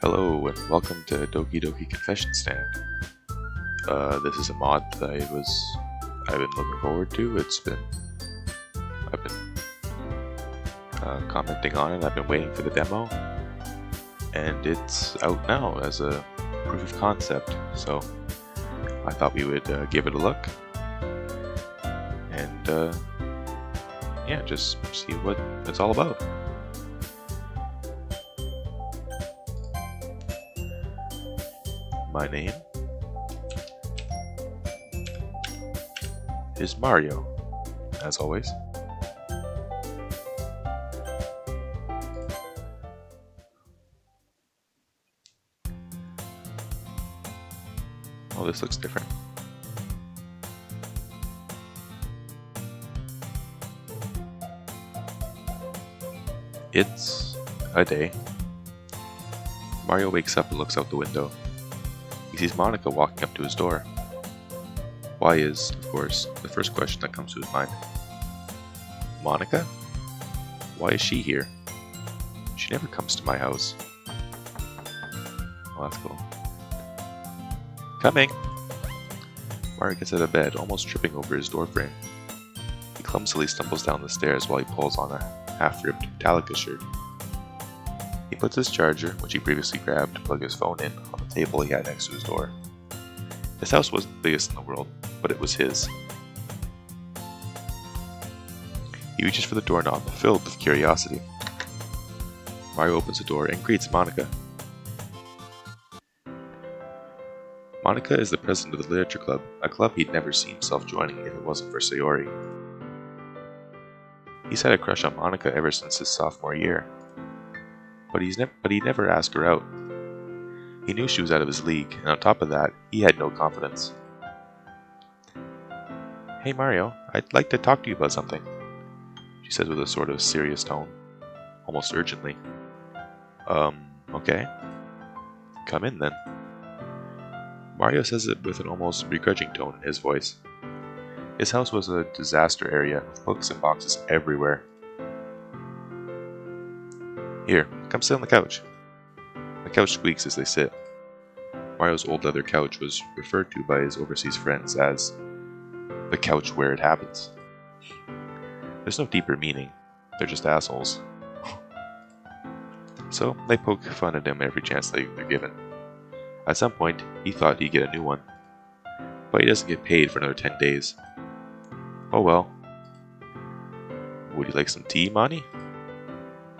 Hello and welcome to Doki Doki Confession Stand. This is a mod that I've been looking forward to. I've been commenting on it. I've been waiting for the demo, and it's out now as a proof of concept. So I thought we would give it a look, and yeah, just see what it's all about. My name is Mario, as always. Oh, this looks different. It's a day. Mario wakes up and looks out the window. He sees Monika walking up to his door. Why is, of course, the first question that comes to his mind. Monika? Why is she here? She never comes to my house. Well, that's cool. Coming! Mario gets out of bed, almost tripping over his doorframe. He clumsily stumbles down the stairs while he pulls on a half-ripped Metallica shirt. He puts his charger, which he previously grabbed to plug his phone in, on the table he had next to his door. His house wasn't the biggest in the world, but it was his. He reaches for the doorknob, filled with curiosity. Mario opens the door and greets Monika. Monika is the president of the Literature Club, a club he'd never see himself joining if it wasn't for Sayori. He's had a crush on Monika ever since his sophomore year. But he never asked her out. He knew she was out of his league, and on top of that, he had no confidence. Hey Mario, I'd like to talk to you about something, she says with a sort of serious tone, almost urgently. Okay. Come in then. Mario says it with an almost begrudging tone in his voice. His house was a disaster area, with books and boxes everywhere. Here, come sit on the couch. The couch squeaks as they sit. Mario's old leather couch was referred to by his overseas friends as the couch where it happens. There's no deeper meaning, they're just assholes. So they poke fun at him every chance they're given. At some point, he thought he'd get a new one, but he doesn't get paid for another 10 days. Oh well. Would you like some tea, Monty?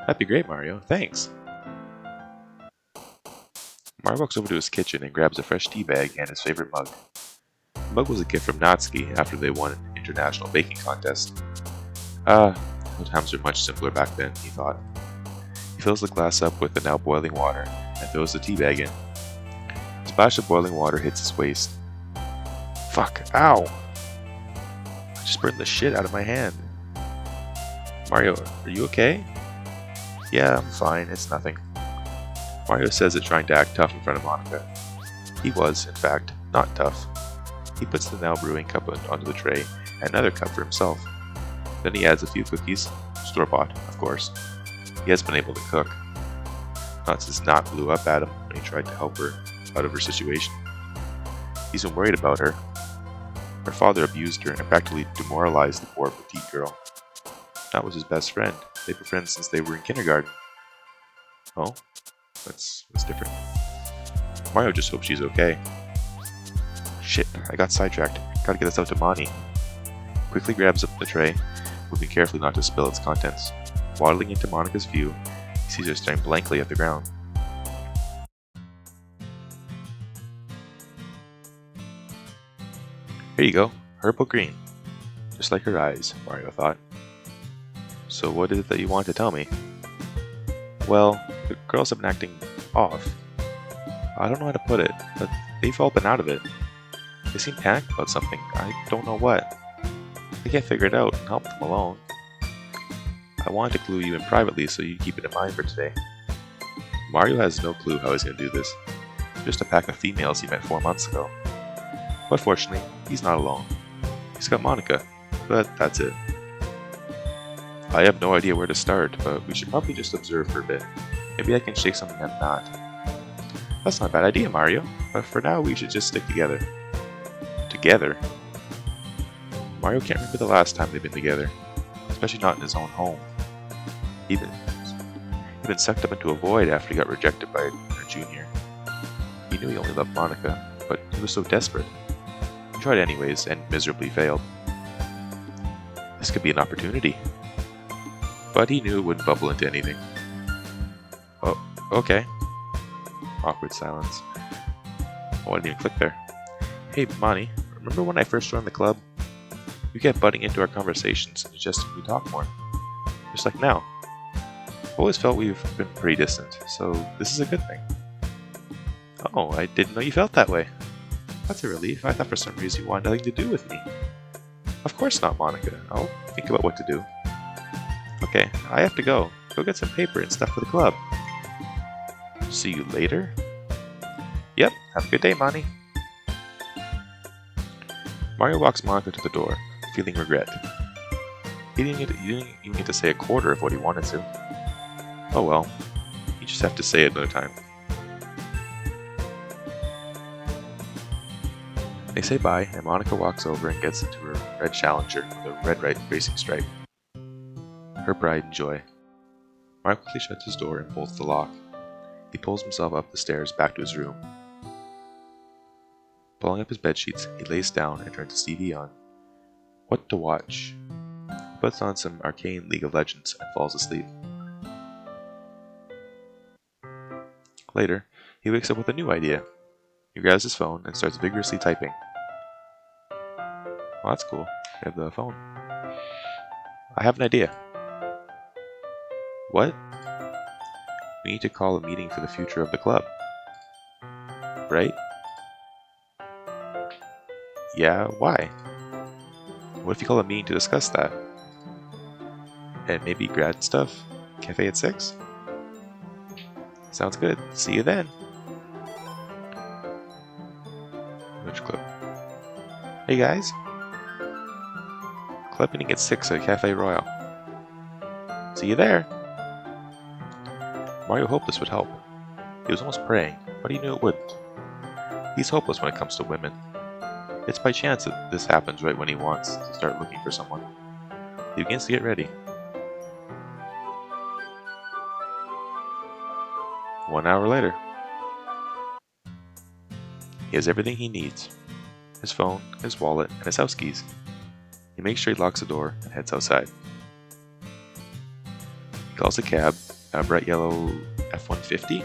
That'd be great, Mario. Thanks. Mario walks over to his kitchen and grabs a fresh tea bag and his favorite mug. The mug was a gift from Natsuki after they won an international baking contest. Times were much simpler back then, he thought. He fills the glass up with the now boiling water and throws the tea bag in. A splash of boiling water hits his waist. Fuck, ow! I just burned the shit out of my hand. Mario, are you okay? Yeah, I'm fine, it's nothing. Mario says it trying to act tough in front of Monika. He was, in fact, not tough. He puts the now brewing cup onto the tray, and another cup for himself. Then he adds a few cookies, store-bought, of course. He has been able to cook. Not since Nat blew up at him when he tried to help her out of her situation. He's been worried about her. Her father abused her and practically demoralized the poor petite girl. Nat was his best friend. They've been friends since they were in kindergarten. Oh? That's different. Mario just hopes she's okay. Shit, I got sidetracked. Gotta get this out to Monty. Quickly grabs up the tray, moving carefully not to spill its contents. Waddling into Monika's view, he sees her staring blankly at the ground. Here you go, purple green. Just like her eyes, Mario thought. So what is it that you want to tell me? Well, the girls have been acting off. I don't know how to put it, but they've all been out of it. They seem panicked about something. I don't know what. I can't figure it out and help them alone. I wanted to clue you in privately so you keep it in mind for today. Mario has no clue how he's going to do this. Just a pack of females he met 4 months ago. But fortunately, he's not alone. He's got Monika, but that's it. I have no idea where to start, but we should probably just observe for a bit. Maybe I can shake something up Nat. That's not a bad idea, Mario, but for now we should just stick together. Together? Mario can't remember the last time they've been together, especially not in his own home. He'd been sucked up into a void after he got rejected by a junior. He knew he only loved Monika, but he was so desperate. He tried anyways, and miserably failed. This could be an opportunity. But he knew it wouldn't bubble into anything. Oh, okay. Awkward silence. Oh, I didn't even click there. Hey, Monty, remember when I first joined the club? You kept butting into our conversations and suggesting we talk more. Just like now. I've always felt we've been pretty distant, so this is a good thing. Oh, I didn't know you felt that way. That's a relief. I thought for some reason you wanted nothing to do with me. Of course not, Monika. I'll think about what to do. Okay, I have to go. Go get some paper and stuff for the club. See you later? Yep, have a good day, Monty. Mario walks Monika to the door, feeling regret. He didn't even get to say a quarter of what he wanted to. Oh well, you just have to say it another time. They say bye, and Monika walks over and gets into her red Challenger with a red racing stripe. Her pride and joy. Mario quickly shuts his door and bolts the lock. He pulls himself up the stairs back to his room. Pulling up his bedsheets, he lays down and turns his TV on. What to watch? He puts on some arcane League of Legends and falls asleep. Later, he wakes up with a new idea. He grabs his phone and starts vigorously typing. Well, that's cool. I have the phone. I have an idea. What? We need to call a meeting for the future of the club. Right? Yeah, why? What if you call a meeting to discuss that? And maybe grad stuff? Cafe at 6? Sounds good. See you then. Which club? Hey guys. Club meeting at 6 at Cafe Royal. See you there. Mario hoped this would help. He was almost praying, but he knew it wouldn't. He's hopeless when it comes to women. It's by chance that this happens right when he wants to start looking for someone. He begins to get ready. 1 hour later. He has everything he needs. His phone, his wallet, and his house keys. He makes sure he locks the door and heads outside. He calls a cab, a bright yellow F-150?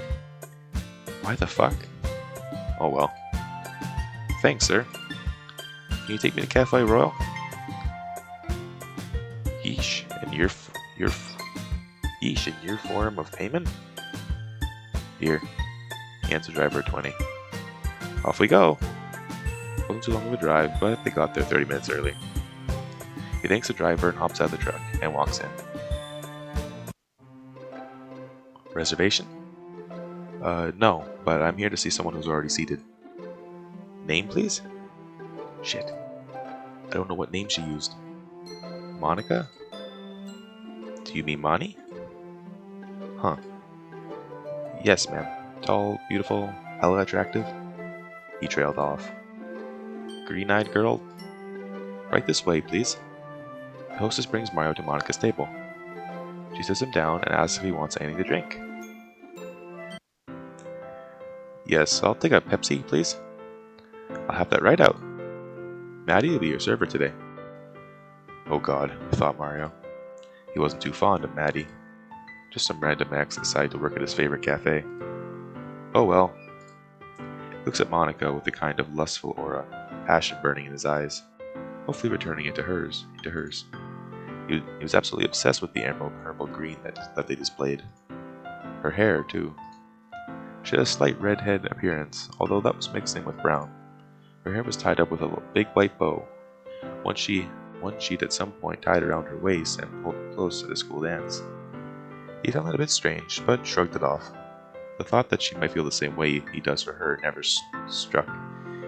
Why the fuck? Oh well. Thanks, sir. Can you take me to Cafe Royal? Yeesh, and yeesh, in your form of payment? Here, he hands the driver 20. Off we go. Wasn't too long of a drive, but they got there 30 minutes early. He thanks the driver and hops out of the truck and walks in. Reservation? No, but I'm here to see someone who's already seated. Name, please? Shit. I don't know what name she used. Monika? Do you mean Moni? Huh. Yes, ma'am. Tall, beautiful, hella attractive. He trailed off. Green-eyed girl? Right this way, please. The hostess brings Mario to Monika's table. She sits him down and asks if he wants anything to drink. Yes, I'll take a Pepsi, please. I'll have that right out. Maddie will be your server today. Oh god, thought Mario. He wasn't too fond of Maddie. Just some random ex decided to work at his favorite cafe. Oh well. He looks at Monika with a kind of lustful aura, passion burning in his eyes, hopefully returning into hers. He was absolutely obsessed with the emerald purple green that they displayed. Her hair, too. She had a slight redhead appearance, although that was mixed in with brown. Her hair was tied up with a big white bow, one sheet at some point tied around her waist and pulled close to the school dance. He found that a bit strange, but shrugged it off. The thought that she might feel the same way he does for her never struck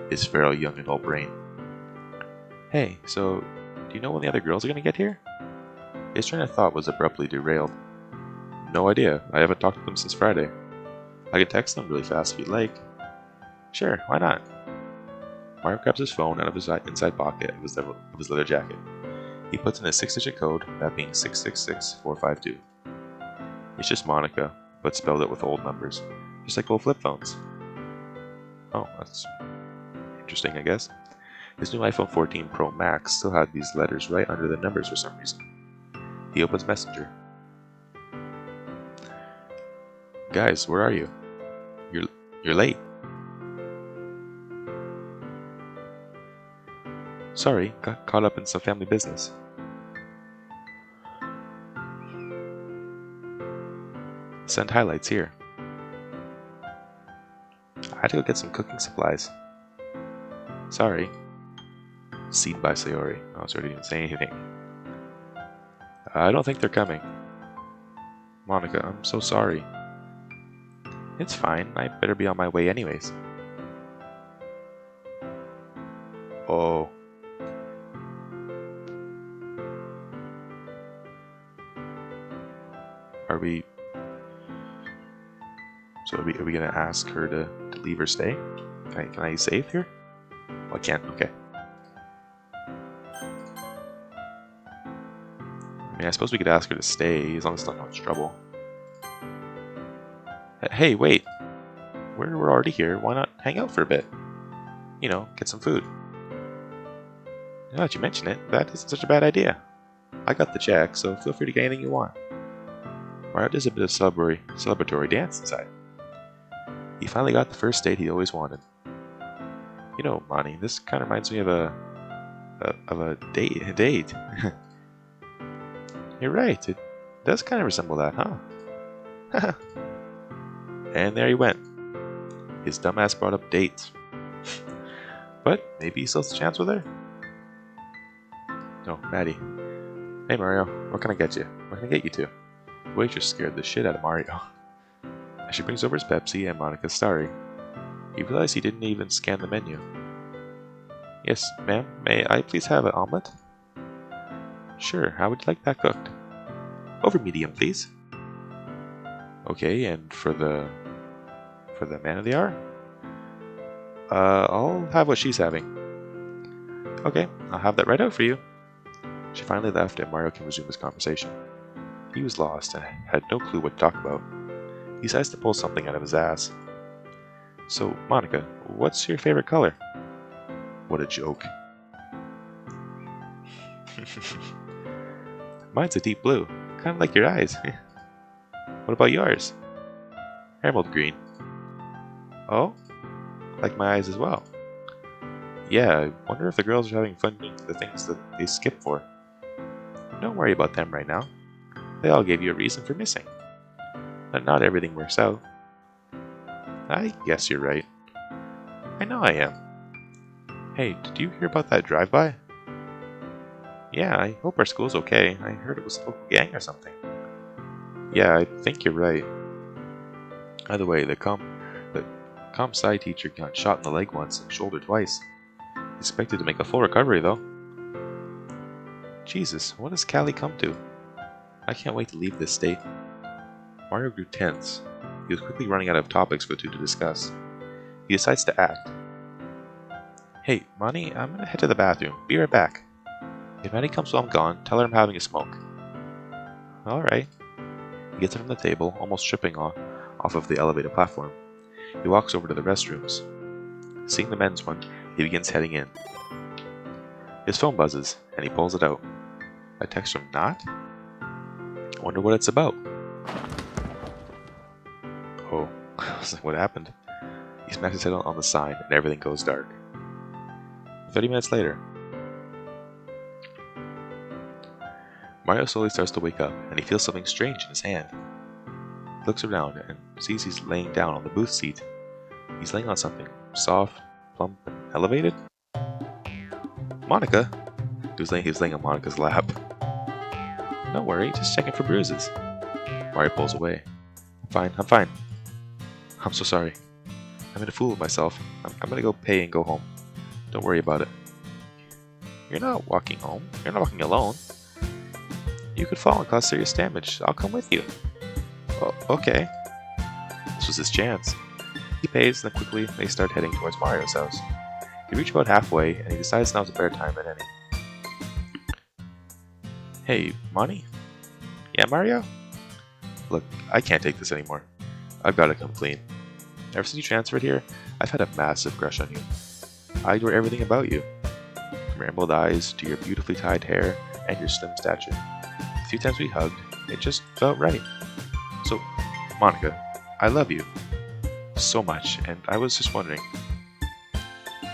his feral young adult brain. Hey, so, do you know when the other girls are gonna get here? His train of thought was abruptly derailed. No idea, I haven't talked to them since Friday. I can text them really fast if you'd like. Sure, why not? Mario grabs his phone out of his inside pocket of his leather jacket. He puts in a 6-digit code, that being 666452. It's just Monika, but spelled out with old numbers, just like old flip phones. Oh, that's interesting, I guess. His new iPhone 14 Pro Max still had these letters right under the numbers for some reason. He opens Messenger. Guys, where are you? You're late. Sorry, got caught up in some family business. Send highlights here. I had to go get some cooking supplies. Sorry. Seen by Sayori. Oh, sorry, didn't even say anything. I don't think they're coming. Monika, I'm so sorry. It's fine, I better be on my way anyways. Oh. Are we gonna ask her to leave or stay? Can I save here? Oh, I can't, okay. I mean, I suppose we could ask her to stay, as long as it's not much trouble. Hey, wait! We're already here, why not hang out for a bit? You know, get some food. Now that you mention it, that isn't such a bad idea. I got the check, so feel free to get anything you want. Mario does a bit of celebratory dance inside. He finally got the first date he always wanted. You know, Monty, this kind of reminds me of a date. You're right, it does kind of resemble that, huh? And there he went. His dumbass brought up dates. But maybe he still has a chance with her? No, Maddie. Hey Mario, what can I get you? What can I get you to? The waitress scared the shit out of Mario. As she brings over his Pepsi and Monika's starry, he realized he didn't even scan the menu. Yes, ma'am, may I please have an omelet? Sure, how would you like that cooked? Over medium, please. Okay, and for the man of the hour? I'll have what she's having. Okay, I'll have that right out for you. She finally left and Mario can resume his conversation. He was lost and had no clue what to talk about. He decides to pull something out of his ass. So, Monika, what's your favorite color? What a joke. Mine's a deep blue, kind of like your eyes. What about yours? Emerald green. Oh? Like my eyes as well. Yeah, I wonder if the girls are having fun doing the things that they skip for. Don't worry about them right now. They all gave you a reason for missing. But not everything works out. I guess you're right. I know I am. Hey, did you hear about that drive-by? Yeah, I hope our school's okay. I heard it was a local gang or something. Yeah, I think you're right. Either way, the comp sci teacher got shot in the leg once and shoulder twice. He's expected to make a full recovery though. Jesus, what has Callie come to? I can't wait to leave this state. Mario grew tense. He was quickly running out of topics for the two to discuss. He decides to act. Hey, Monty, I'm gonna head to the bathroom. Be right back. If Maddie comes while I'm gone, tell her I'm having a smoke. Alright. He gets it from the table, almost tripping off of the elevated platform. He walks over to the restrooms. Seeing the men's one, he begins heading in. His phone buzzes, and he pulls it out. A text from Nat? I wonder what it's about. Oh, I was like, what happened? He smacks his head on the sign, and everything goes dark. 30 minutes later. Mario slowly starts to wake up, and he feels something strange in his hand. He looks around and sees he's laying down on the booth seat. He's laying on something soft, plump, and elevated. Monika! He was laying on Monika's lap. Don't worry, just checking for bruises. Mario pulls away. I'm fine. I'm so sorry. I made a fool of myself. I'm gonna go pay and go home. Don't worry about it. You're not walking home. You're not walking alone. You could fall and cause serious damage. I'll come with you. Oh, okay. This was his chance. He pays, and then quickly they start heading towards Mario's house. They reach about halfway, and he decides now's a better time than any. Hey, Monty? Yeah, Mario? Look, I can't take this anymore. I've got to come clean. Ever since you transferred here, I've had a massive crush on you. I adore everything about you. From your emerald eyes to your beautifully tied hair and your slim stature. The few times we hugged, it just felt right. So, Monika, I love you so much, and I was just wondering.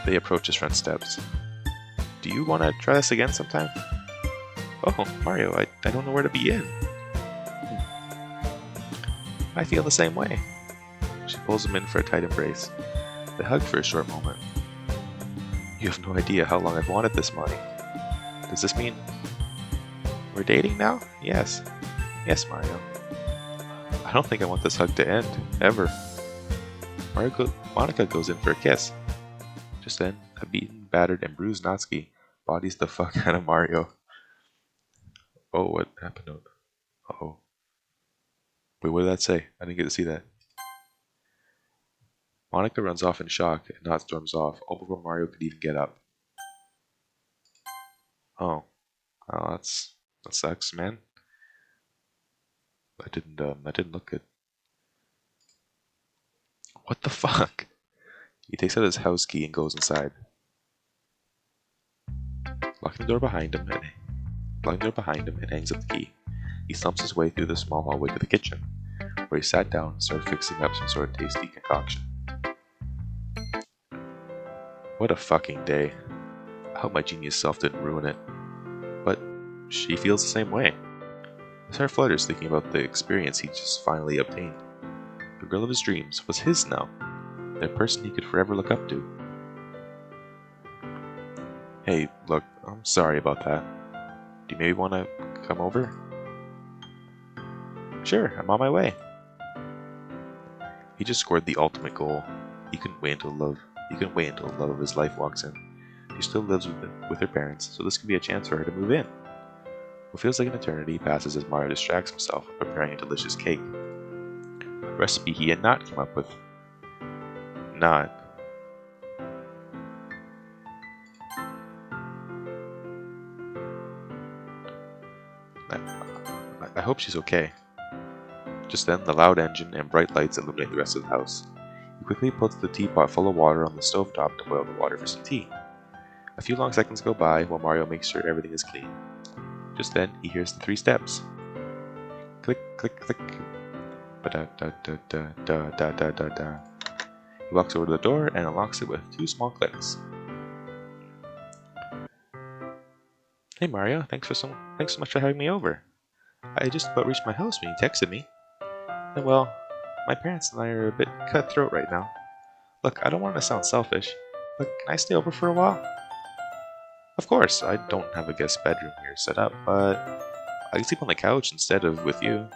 They approach his front steps. Do you want to try this again sometime? Oh, Mario, I don't know where to begin. I feel the same way. She pulls him in for a tight embrace. They hug for a short moment. You have no idea how long I've wanted this, Monty. Does this mean we're dating now? Yes. Yes, Mario. I don't think I want this hug to end, ever. Monika goes in for a kiss. Just then, a beaten, battered, and bruised Natsuki bodies the fuck out of Mario. Oh, what happened? Uh-oh. Wait, what did that say? I didn't get to see that. Monika runs off in shock, and Nat storms off, all before Mario could even get up. Oh. Oh, that sucks, man. That didn't look good. What the fuck? He takes out his house key and goes inside. Locking the door behind him and hangs up the key. He slumps his way through the small hallway to the kitchen, where he sat down and started fixing up some sort of tasty concoction. What a fucking day. I hope my genius self didn't ruin it. But she feels the same way. His heart flutters thinking about the experience he just finally obtained. The girl of his dreams was his now, the person he could forever look up to. Hey, look, I'm sorry about that. Do you maybe want to come over? Sure, I'm on my way. He just scored the ultimate goal. He couldn't wait until the love of his life walks in. She still lives with her parents, so this could be a chance for her to move in. What feels like an eternity passes as Mario distracts himself with preparing a delicious cake. A recipe he had not come up with. I hope she's okay. Just then, the loud engine and bright lights illuminate the rest of the house. He quickly puts the teapot full of water on the stovetop to boil the water for some tea. A few long seconds go by while Mario makes sure everything is clean. Just then, he hears the 3 steps. Click, click, click. Ba-da-da-da-da-da-da-da-da. He walks over to the door and unlocks it with 2 small clicks. Hey Mario, thanks so much for having me over. I just about reached my house when you texted me. And well, my parents and I are a bit cutthroat right now. Look, I don't want to sound selfish, but can I stay over for a while? Of course, I don't have a guest bedroom here set up, but I can sleep on the couch instead of with you.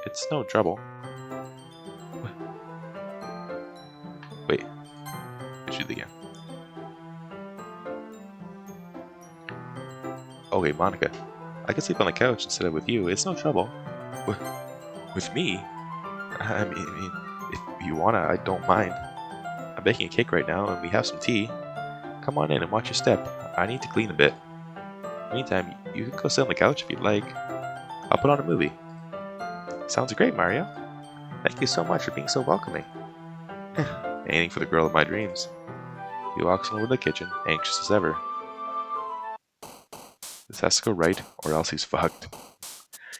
It's no trouble. Wait. Let's do it again. Okay, Monika. I can sleep on the couch instead of with you. It's no trouble. With me? I mean, if you wanna, I don't mind. I'm baking a cake right now, and we have some tea. Come on in and watch your step. I need to clean a bit. Meantime, you can go sit on the couch if you'd like. I'll put on a movie. Sounds great, Mario. Thank you so much for being so welcoming. Anything for the girl of my dreams. He walks over to the kitchen, anxious as ever. This has to go right, or else he's fucked.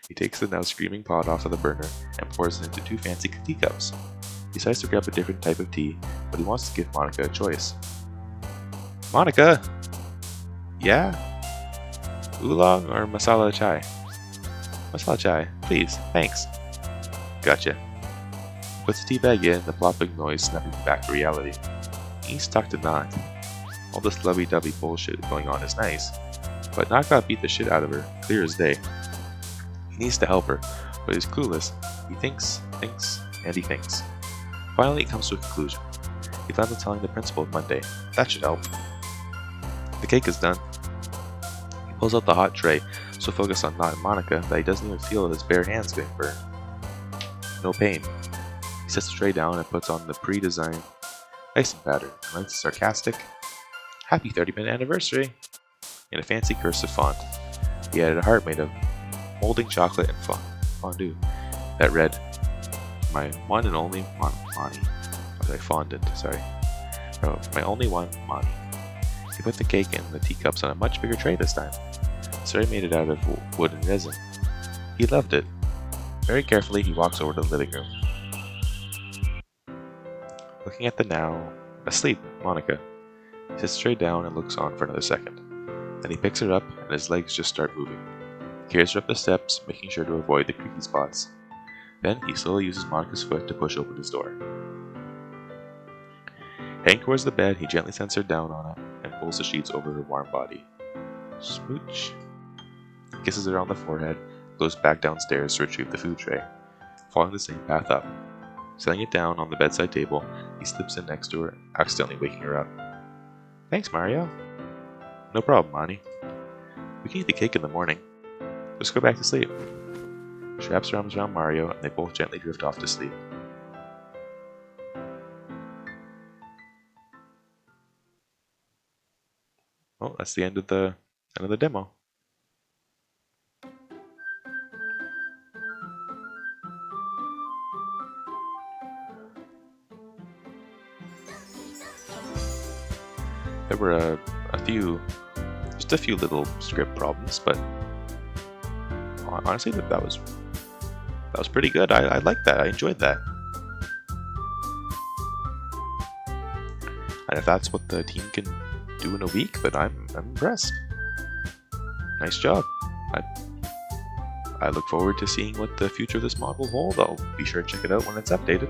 He takes the now screaming pot off of the burner and pours it into 2 fancy teacups. He decides to grab a different type of tea, but he wants to give Monika a choice. Monika! Yeah? Oolong or masala chai? Masala chai, please, thanks. Gotcha. Puts the tea bag in, the plopping noise snapping back to reality. He needs to talk to Nat. All this lovey-dovey bullshit going on is nice, but Nat got beat the shit out of her, clear as day. He needs to help her, but he's clueless. He thinks, and he thinks. Finally, he comes to a conclusion. He plans on telling the principal Monday. That should help. The cake is done. He pulls out the hot tray, so focused on Nat and Monika that he doesn't even feel his bare hands getting burned. No pain. He sets the tray down and puts on the pre-designed icing pattern and writes a sarcastic, "Happy 30th anniversary!" in a fancy cursive font. He added a heart made of molding chocolate and fondue that read, "My one and only Monty." Fondant, sorry. Oh, my only one, Monty. He put the cake and the teacups on a much bigger tray this time. Sari made it out of wood and resin. He loved it. Very carefully, he walks over to the living room. Looking at the now asleep Monika, he sits straight down and looks on for another second. Then he picks her up and his legs just start moving. He carries her up the steps, making sure to avoid the creaky spots. Then he slowly uses Monika's foot to push open his door. Heading towards the bed, he gently sends her down on it and pulls the sheets over her warm body. Smooch. He kisses her on the forehead, goes back downstairs to retrieve the food tray, following the same path up. Setting it down on the bedside table, he slips in next to her, accidentally waking her up. "Thanks, Mario." "No problem, Monty. We can eat the cake in the morning. Just go back to sleep." She wraps her arms around Mario, and they both gently drift off to sleep. Well, that's the end of the demo. There were just a few little script problems, but honestly, that was pretty good. I liked that. I enjoyed that. And if that's what the team can do in a week, then I'm impressed. Nice job. I look forward to seeing what the future of this mod will hold. I'll be sure to check it out when it's updated.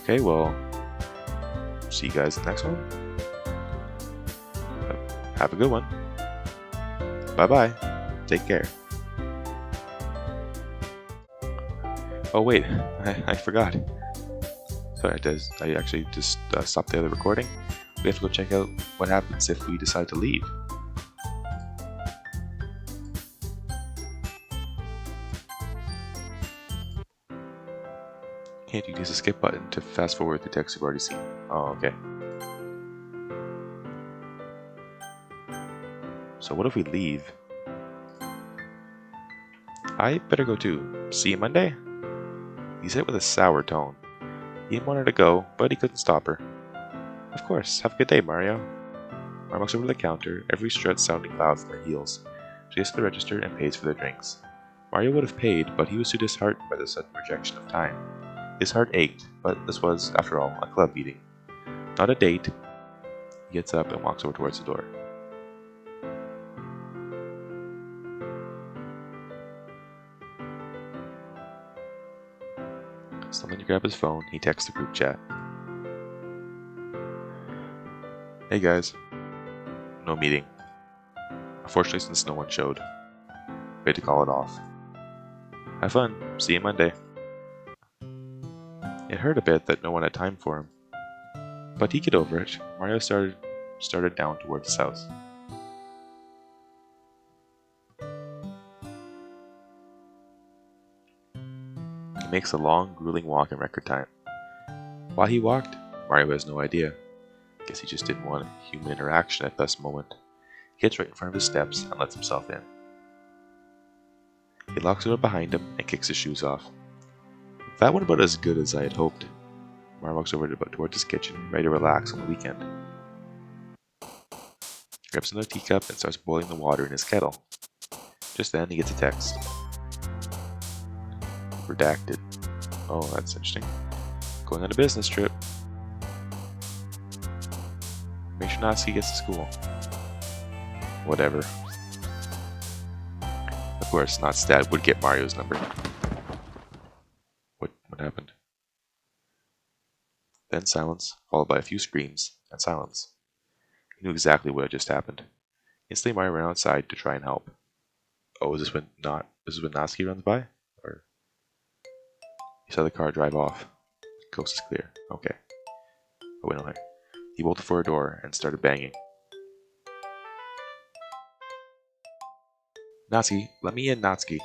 Okay, well, see you guys in the next one. Have a good one. Bye-bye. Take care. Oh wait, I forgot. Sorry, I actually just stopped the other recording. We have to go check out what happens if we decide to leave. Can't you use the skip button to fast forward the text you've already seen? Oh, okay. So what if we leave? I better go too. See you Monday? He said it with a sour tone. He wanted to go, but he couldn't stop her. Of course, have a good day, Mario. Mario walks over to the counter, every strut sounding loud from her heels. She gets to the register and pays for their drinks. Mario would have paid, but he was too disheartened by the sudden rejection of time. His heart ached, but this was, after all, a club meeting. Not a date. He gets up and walks over towards the door. Stumbling to grab his phone, he texts the group chat. "Hey guys. No meeting. Unfortunately, since no one showed, we had to call it off. Have fun. See you Monday." It hurt a bit that no one had time for him, but he'd get over it. Mario started down towards his house. He makes a long, grueling walk in record time. Why he walked, Mario has no idea. Guess he just didn't want human interaction at this moment. He gets right in front of his steps and lets himself in. He locks the door behind him and kicks his shoes off. That went about as good as I had hoped. Mario walks over towards his kitchen, ready to relax on the weekend. He grabs another teacup and starts boiling the water in his kettle. Just then, he gets a text. Redacted. Oh, that's interesting. Going on a business trip. Make sure Natsuki gets to school. Whatever. Of course, Natsuki would get Mario's number. What happened? Then silence, followed by a few screams, and silence. He knew exactly what had just happened. Instantly, Mario ran outside to try and help. Oh, is this when Natsuki runs by? Or he saw the car drive off. Coast is clear. Okay. Oh wait, no. He bolted for a door and started banging. "Natsuki, let me in, Natsuki."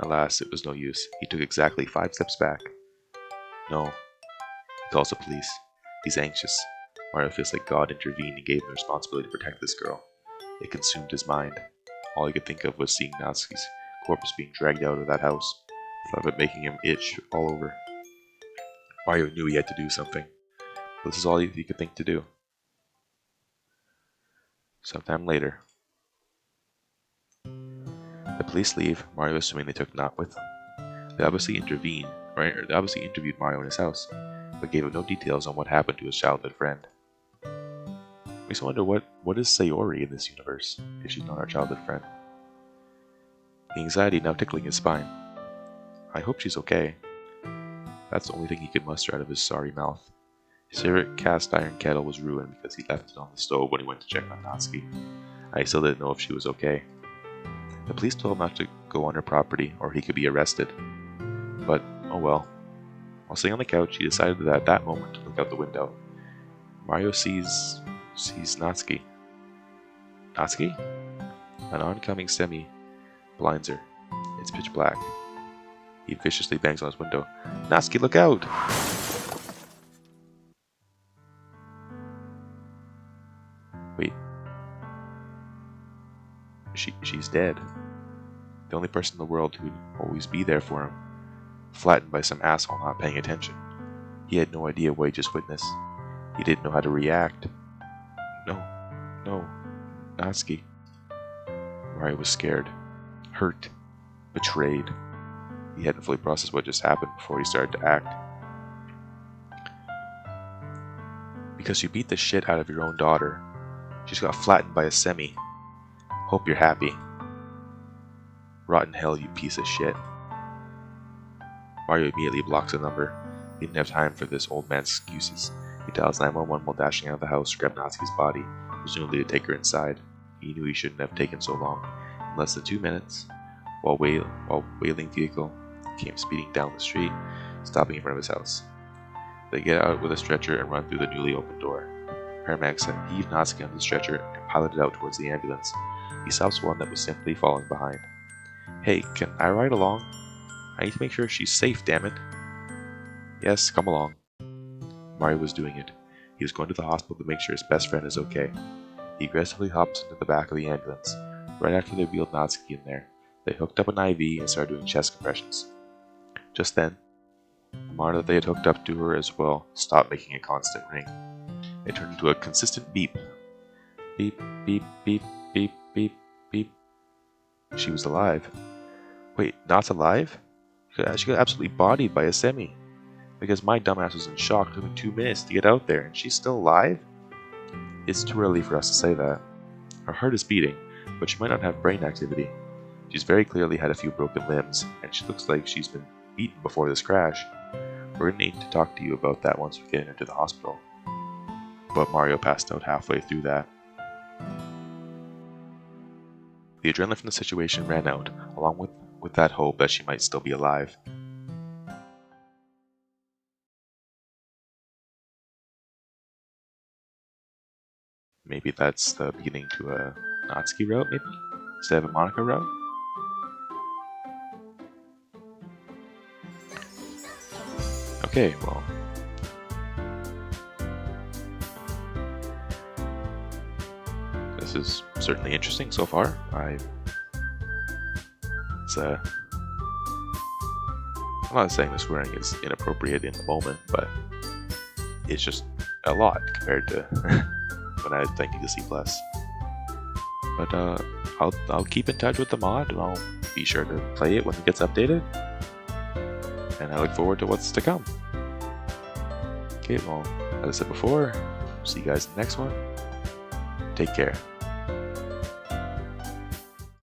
Alas, it was no use. He took exactly 5 steps back. No. He calls the police. He's anxious. Mario feels like God intervened and gave him the responsibility to protect this girl. It consumed his mind. All he could think of was seeing Natsuki's corpse being dragged out of that house. The thought of it making him itch all over. Mario knew he had to do something. This is all he could think to do. Sometime later. The police leave, Mario assuming they took Nat with them. They obviously interviewed Mario in his house, but gave him no details on what happened to his childhood friend. Makes me wonder what is Sayori in this universe, if she's not our childhood friend. The anxiety now tickling his spine. I hope she's okay. That's the only thing he could muster out of his sorry mouth. His favorite cast iron kettle was ruined because he left it on the stove when he went to check on Natsuki. I still didn't know if she was okay. The police told him not to go on her property or he could be arrested. But, oh well. While sitting on the couch, he decided at that moment to look out the window. Mario sees Natsuki. Natsuki? An oncoming semi blinds her. It's pitch black. He viciously bangs on his window. Natsuki, look out! Wait. She's dead. The only person in the world who'd always be there for him. Flattened by some asshole not paying attention. He had no idea what he just witnessed. He didn't know how to react. No. Natsuki. Mario was scared. Hurt. Betrayed. He hadn't fully processed what just happened before he started to act. Because you beat the shit out of your own daughter. She's got flattened by a semi. Hope you're happy. Rotten hell, you piece of shit. Mario immediately blocks the number. He didn't have time for this old man's excuses. He dials 911 while dashing out of the house to grab Natsuki's body, presumably to take her inside. He knew he shouldn't have taken so long. In less than 2 minutes, while wailing vehicle came speeding down the street, stopping in front of his house. They get out with a stretcher and run through the newly opened door. Paramedics heave Natsuki onto the stretcher and pilot it out towards the ambulance. He stops one that was simply falling behind. Hey, can I ride along? I need to make sure she's safe, damn it. Yes, come along. Mario was doing it. He was going to the hospital to make sure his best friend is okay. He aggressively hops into the back of the ambulance. Right after they wheeled Natsuki in there, they hooked up an IV and started doing chest compressions. Just then, the monitor that they had hooked up to her as well stopped making a constant ring. It turned into a consistent beep. Beep, beep, beep, beep, beep, beep. She was alive. Wait, not alive? She got absolutely bodied by a semi. Because my dumbass was in shock. It took me 2 minutes to get out there, and she's still alive? It's too early for us to say that. Her heart is beating, but she might not have brain activity. She's very clearly had a few broken limbs, and she looks like she's been beaten before this crash. We're gonna need to talk to you about that once we get her to the hospital. But Mario passed out halfway through that. The adrenaline from the situation ran out, along with that hope that she might still be alive. Maybe that's the beginning to a Natsuki route, maybe? Instead of a Monika route? Okay, well. This is certainly interesting so far. I'm not saying the swearing is inappropriate in the moment, but it's just a lot compared to when I was playing ddlc+. But I'll keep in touch with the mod, and I'll be sure to play it when it gets updated. And I look forward to what's to come. Okay, well, as I said before, see you guys in the next one. Take care.